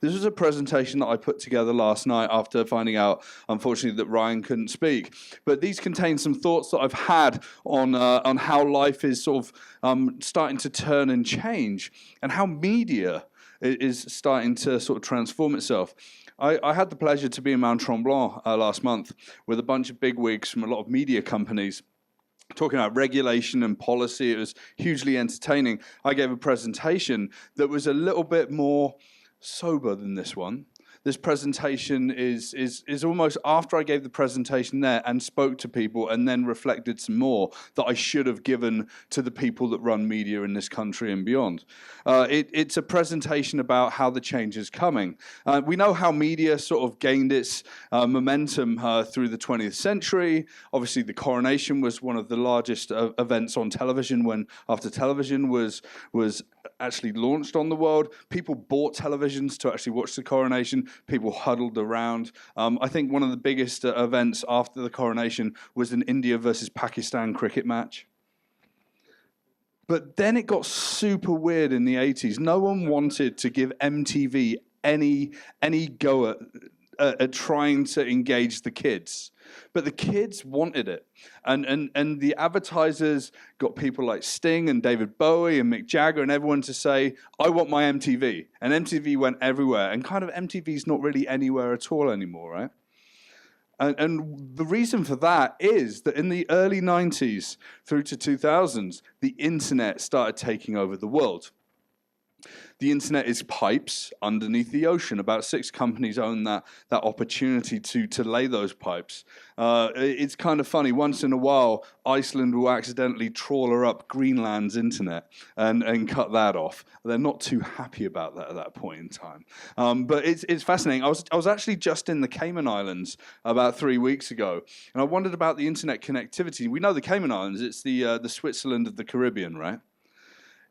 This was a presentation that I put together last night after finding out, unfortunately, that Ryan couldn't speak. But these contain some thoughts that I've had on how life is sort of starting to turn and change, and how media is starting to sort of transform itself. I had the pleasure to be in Mount Tremblant last month with a bunch of bigwigs from a lot of media companies, talking about regulation and policy. It was hugely entertaining. I gave a presentation that was a little bit more sober than this one. This presentation is almost after I gave the presentation there and spoke to people and then reflected some more that I should have given to the people that run media in this country and beyond. It's a presentation about how the change is coming. We know how media sort of gained its momentum through the 20th century. Obviously, the coronation was one of the largest events on television after television was actually launched on the world. People bought televisions to actually watch the coronation. People huddled around. I think one of the biggest events after the coronation was an India versus Pakistan cricket match. But then it got super weird in the 80s. No one wanted to give MTV any go at trying to engage the kids. But the kids wanted it. And the advertisers got people like Sting and David Bowie and Mick Jagger and everyone to say, I want my MTV. And MTV went everywhere. And kind of MTV's not really anywhere at all anymore, right? And the reason for that is that in the early 90s through to 2000s, the internet started taking over the world. The internet is pipes underneath the ocean. About 6 companies own that opportunity to lay those pipes. It's kind of funny. Once in a while, Iceland will accidentally trawler up Greenland's internet and cut that off. They're not too happy about that at that point in time. But it's fascinating. I was actually just in the Cayman Islands about 3 weeks ago, and I wondered about the internet connectivity. We know the Cayman Islands. It's the Switzerland of the Caribbean, right?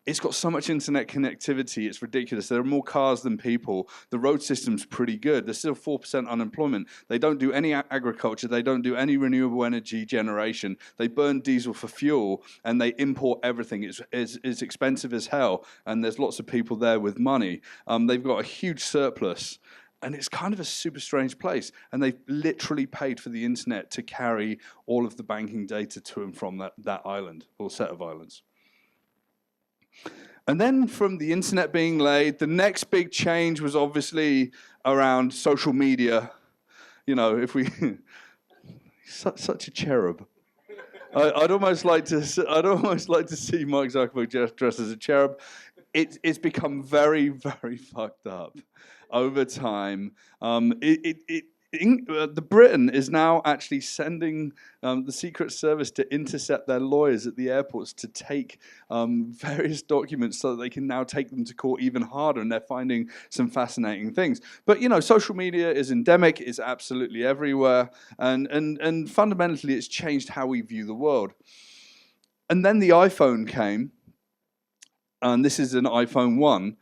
It's got so much internet connectivity, it's ridiculous. There are more cars than people. The road system's pretty good. There's still 4% unemployment. They don't do any agriculture. They don't do any renewable energy generation. They burn diesel for fuel, and they import everything. It's expensive as hell, and there's lots of people there with money. They've got a huge surplus. And it's kind of a super strange place. And they've literally paid for the internet to carry all of the banking data to and from that island, or set of islands. And then from the internet being laid, the next big change was obviously around social media. You know, if we... such a cherub. I'd almost like to see Mark Zuckerberg dressed as a cherub. It's become very, very fucked up over time. The Britain is now actually sending the Secret Service to intercept their lawyers at the airports to take various documents so that they can now take them to court even harder, and they're finding some fascinating things. But, you know, social media is endemic, it's absolutely everywhere, and fundamentally it's changed how we view the world. And then the iPhone came, and this is an iPhone 1,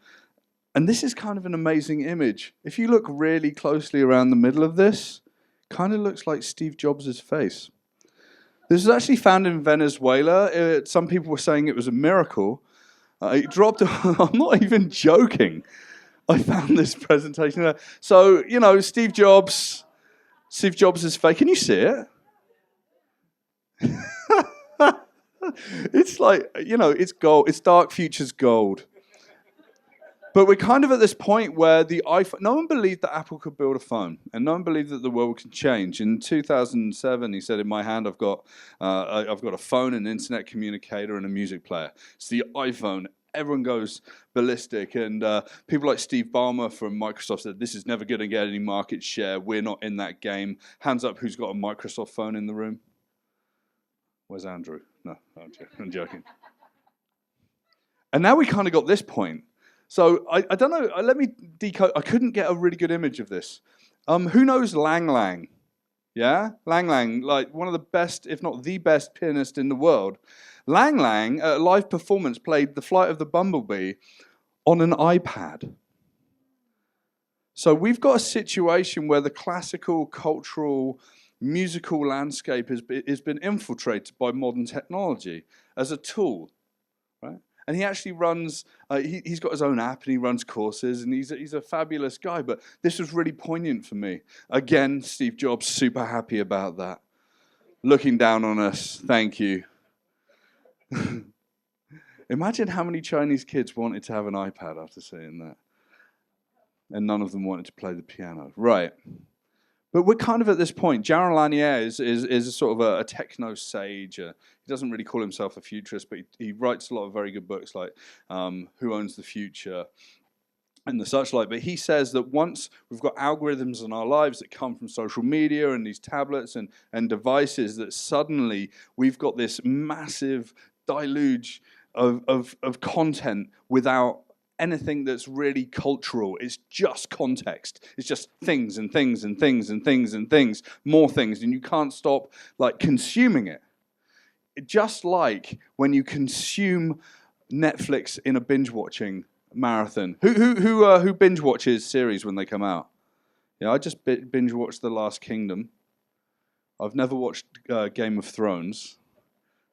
and this is kind of an amazing image. If you look really closely around the middle of this, kind of looks like Steve Jobs' face. This was actually found in Venezuela. Some people were saying it was a miracle. It dropped, I'm not even joking. I found this presentation there. So, you know, Steve Jobs' face. Can you see it? It's like, you know, it's gold. It's dark futures gold. But we're kind of at this point where the iPhone, no one believed that Apple could build a phone, and no one believed that the world could change. In 2007, he said, in my hand, I've got a phone, an internet communicator, and a music player. It's the iPhone. Everyone goes ballistic, and people like Steve Ballmer from Microsoft said, this is never going to get any market share. We're not in that game. Hands up, who's got a Microsoft phone in the room? Where's Andrew? No, I'm joking. And now we kind of got this point. So I don't know, let me decode. I couldn't get a really good image of this. Who knows Lang Lang? Yeah? Lang Lang, like one of the best, if not the best pianist in the world. Lang Lang, at a live performance, played The Flight of the Bumblebee on an iPad. So we've got a situation where the classical, cultural, musical landscape has been infiltrated by modern technology as a tool. Right? And he actually runs, he's got his own app and he runs courses and he's a fabulous guy. But this was really poignant for me. Again, Steve Jobs, super happy about that. Looking down on us, thank you. Imagine how many Chinese kids wanted to have an iPad after seeing that. And none of them wanted to play the piano. Right. But we're kind of at this point. Jaron Lanier is a sort of a techno sage. He doesn't really call himself a futurist, but he writes a lot of very good books like Who Owns the Future and the such like. But he says that once we've got algorithms in our lives that come from social media and these tablets and devices, that suddenly we've got this massive deluge of content without anything that's really cultural. It's just context. It's just things and things and things and things and things, more things, and you can't stop like consuming it. Just like when you consume Netflix in a binge watching marathon. Who binge watches series when they come out? Yeah, I just binge watched The Last Kingdom. I've never watched Game of Thrones.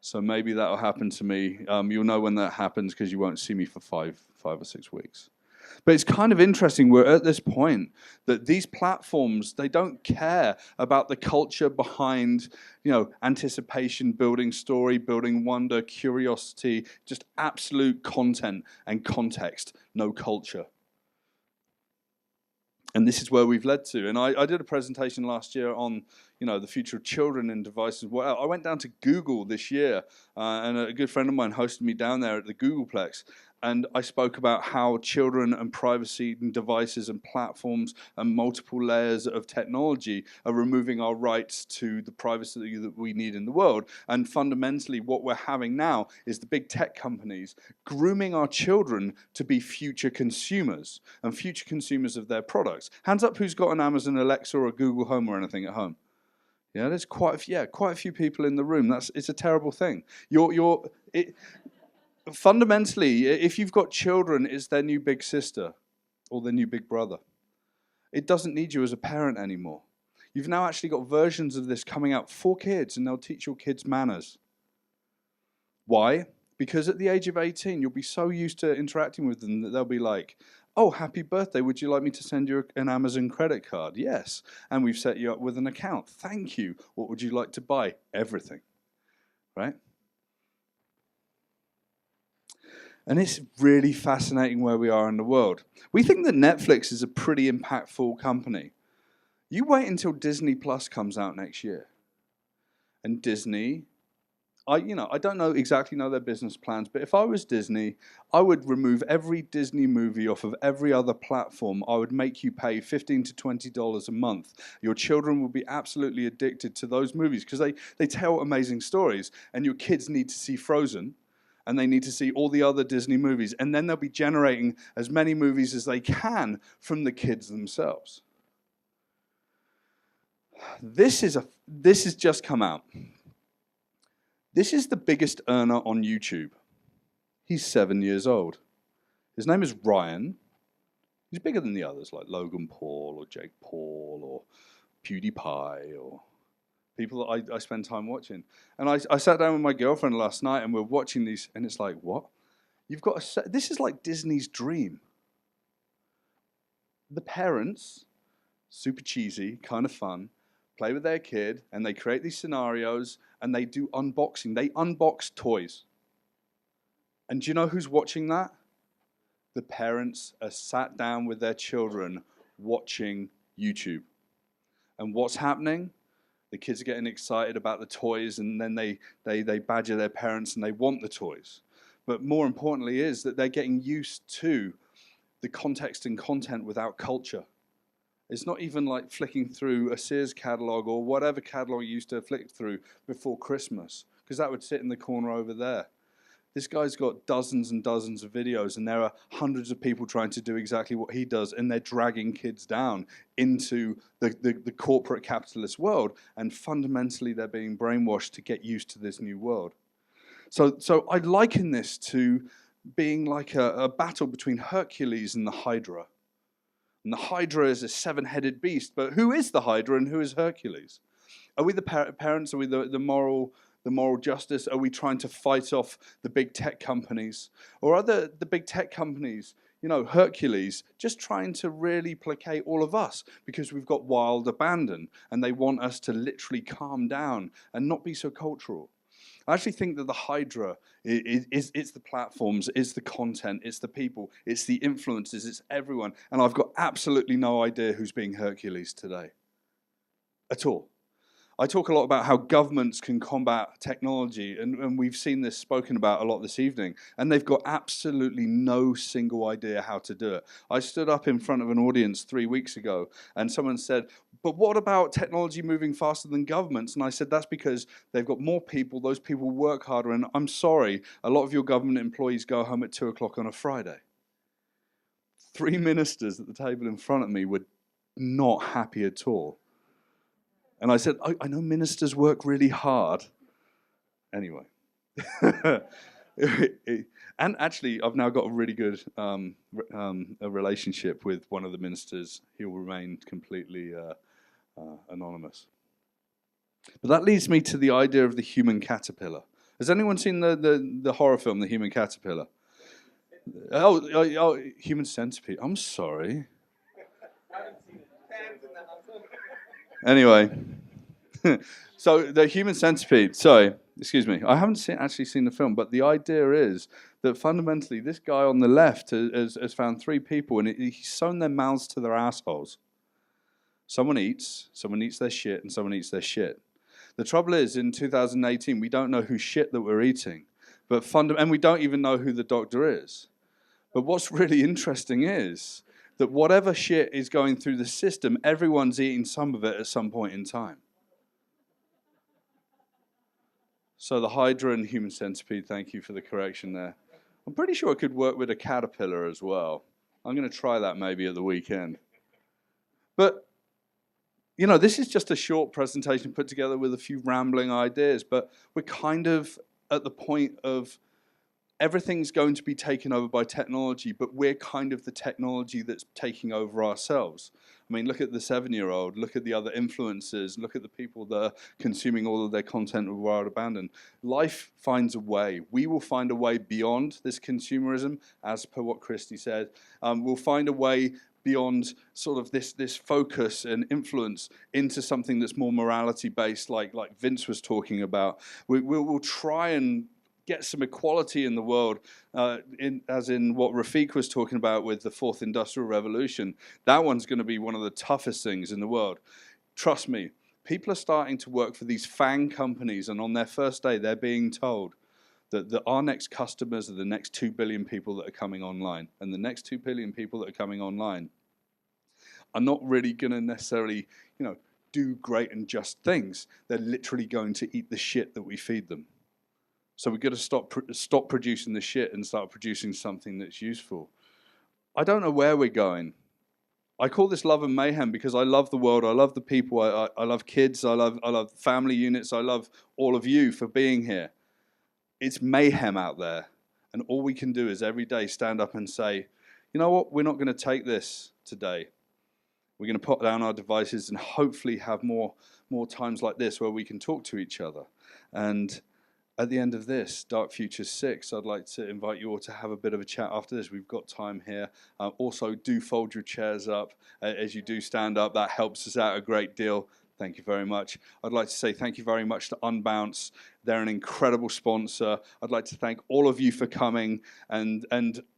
So maybe that'll happen to me. You'll know when that happens because you won't see me for five or 6 weeks. But it's kind of interesting. We're at this point that these platforms, they don't care about the culture behind, anticipation, building story, building wonder, curiosity, just absolute content and context, no culture. And this is where we've led to. And I did a presentation last year on, the future of children and devices. Well, I went down to Google this year, and a good friend of mine hosted me down there at the Googleplex. And I spoke about how children and privacy and devices and platforms and multiple layers of technology are removing our rights to the privacy that we need in the world. And fundamentally, what we're having now is the big tech companies grooming our children to be future consumers and future consumers of their products. Hands up who's got an Amazon Alexa or a Google Home or anything at home. Yeah, there's quite a few people in the room. It's a terrible thing. Fundamentally, if you've got children, it's their new big sister or their new big brother. It doesn't need you as a parent anymore. You've now actually got versions of this coming out for kids, and they'll teach your kids manners. Why? Because at the age of 18, you'll be so used to interacting with them that they'll be like, oh, happy birthday, would you like me to send you an Amazon credit card? Yes. And we've set you up with an account. Thank you. What would you like to buy? Everything. Right? And it's really fascinating where we are in the world. We think that Netflix is a pretty impactful company. You wait until Disney Plus comes out next year. And Disney, I don't exactly know their business plans, but if I was Disney, I would remove every Disney movie off of every other platform. I would make you pay $15 to $20 a month. Your children will be absolutely addicted to those movies because they tell amazing stories, and your kids need to see Frozen. And they need to see all the other Disney movies. And then they'll be generating as many movies as they can from the kids themselves. This has just come out. This is the biggest earner on YouTube. He's 7 years old. His name is Ryan. He's bigger than the others, like Logan Paul or Jake Paul or PewDiePie or people that I spend time watching. And I sat down with my girlfriend last night and we're watching these, and it's like, what? This is like Disney's dream. The parents, super cheesy, kind of fun, play with their kid, and they create these scenarios, and they do unboxing. They unbox toys. And do you know who's watching that? The parents are sat down with their children watching YouTube. And what's happening? The kids are getting excited about the toys, and then they badger their parents and they want the toys. But more importantly is that they're getting used to the context and content without culture. It's not even like flicking through a Sears catalog or whatever catalog you used to flick through before Christmas, because that would sit in the corner over there. This guy's got dozens and dozens of videos, and there are hundreds of people trying to do exactly what he does, and they're dragging kids down into the corporate capitalist world, and fundamentally they're being brainwashed to get used to this new world. So I liken this to being like a battle between Hercules and the Hydra. And the Hydra is a seven-headed beast, but who is the Hydra and who is Hercules? Are we the parents? Are we the moral the moral justice? Are we trying to fight off the big tech companies? Or are the big tech companies, Hercules, just trying to really placate all of us because we've got wild abandon and they want us to literally calm down and not be so cultural? I actually think that the Hydra it's the platforms, it's the content, it's the people, it's the influencers, it's everyone. And I've got absolutely no idea who's being Hercules today at all. I talk a lot about how governments can combat technology, and we've seen this spoken about a lot this evening, and they've got absolutely no single idea how to do it. I stood up in front of an audience 3 weeks ago, and someone said, but what about technology moving faster than governments? And I said, that's because they've got more people, those people work harder, and I'm sorry, a lot of your government employees go home at 2 o'clock on a Friday. 3 ministers at the table in front of me were not happy at all. And I said, I know ministers work really hard. Anyway. And actually, I've now got a really good a relationship with one of the ministers. He will remain completely anonymous. But that leads me to the idea of the human caterpillar. Has anyone seen the horror film, The Human Caterpillar? Oh, Human Centipede. I'm sorry. Anyway, so the Human Centipede, sorry, excuse me, I haven't actually seen the film, but the idea is that fundamentally this guy on the left has found 3 people and he's sewn their mouths to their assholes. Someone eats their shit, and someone eats their shit. The trouble is, in 2018, we don't know whose shit that we're eating, and we don't even know who the doctor is. But what's really interesting is that whatever shit is going through the system, everyone's eating some of it at some point in time. So the Hydra and Human Centipede, thank you for the correction there. I'm pretty sure I could work with a caterpillar as well. I'm going to try that maybe at the weekend. But, this is just a short presentation put together with a few rambling ideas, but we're kind of at the point of everything's going to be taken over by technology, but we're kind of the technology that's taking over ourselves. I mean, look at the 7-year-old, look at the other influencers, look at the people that are consuming all of their content with wild abandon. Life finds a way. We will find a way beyond this consumerism, as per what Christy said. We'll find a way beyond sort of this focus and influence into something that's more morality-based, like Vince was talking about. We'll try and get some equality in the world, as in what Rafiq was talking about with the 4th Industrial Revolution. That one's going to be one of the toughest things in the world. Trust me, people are starting to work for these FANG companies, and on their first day, they're being told that our next customers are the next 2 billion people that are coming online. And the next 2 billion people that are coming online are not really going to necessarily, do great and just things. They're literally going to eat the shit that we feed them. So we've got to stop producing the shit and start producing something that's useful. I don't know where we're going. I call this love and mayhem because I love the world. I love the people. I love kids. I love family units. I love all of you for being here. It's mayhem out there. And all we can do is every day stand up and say, you know what? We're not going to take this today. We're going to put down our devices and hopefully have more times like this where we can talk to each other. And at the end of this, Dark Futures 6, I'd like to invite you all to have a bit of a chat after this. We've got time here. Also, do fold your chairs up as you do stand up. That helps us out a great deal. Thank you very much. I'd like to say thank you very much to Unbounce. They're an incredible sponsor. I'd like to thank all of you for coming and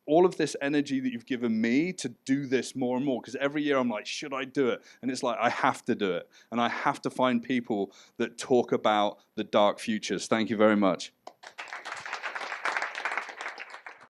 all of this energy that you've given me to do this more and more. Because every year I'm like, should I do it? And it's like, I have to do it. And I have to find people that talk about the dark futures. Thank you very much.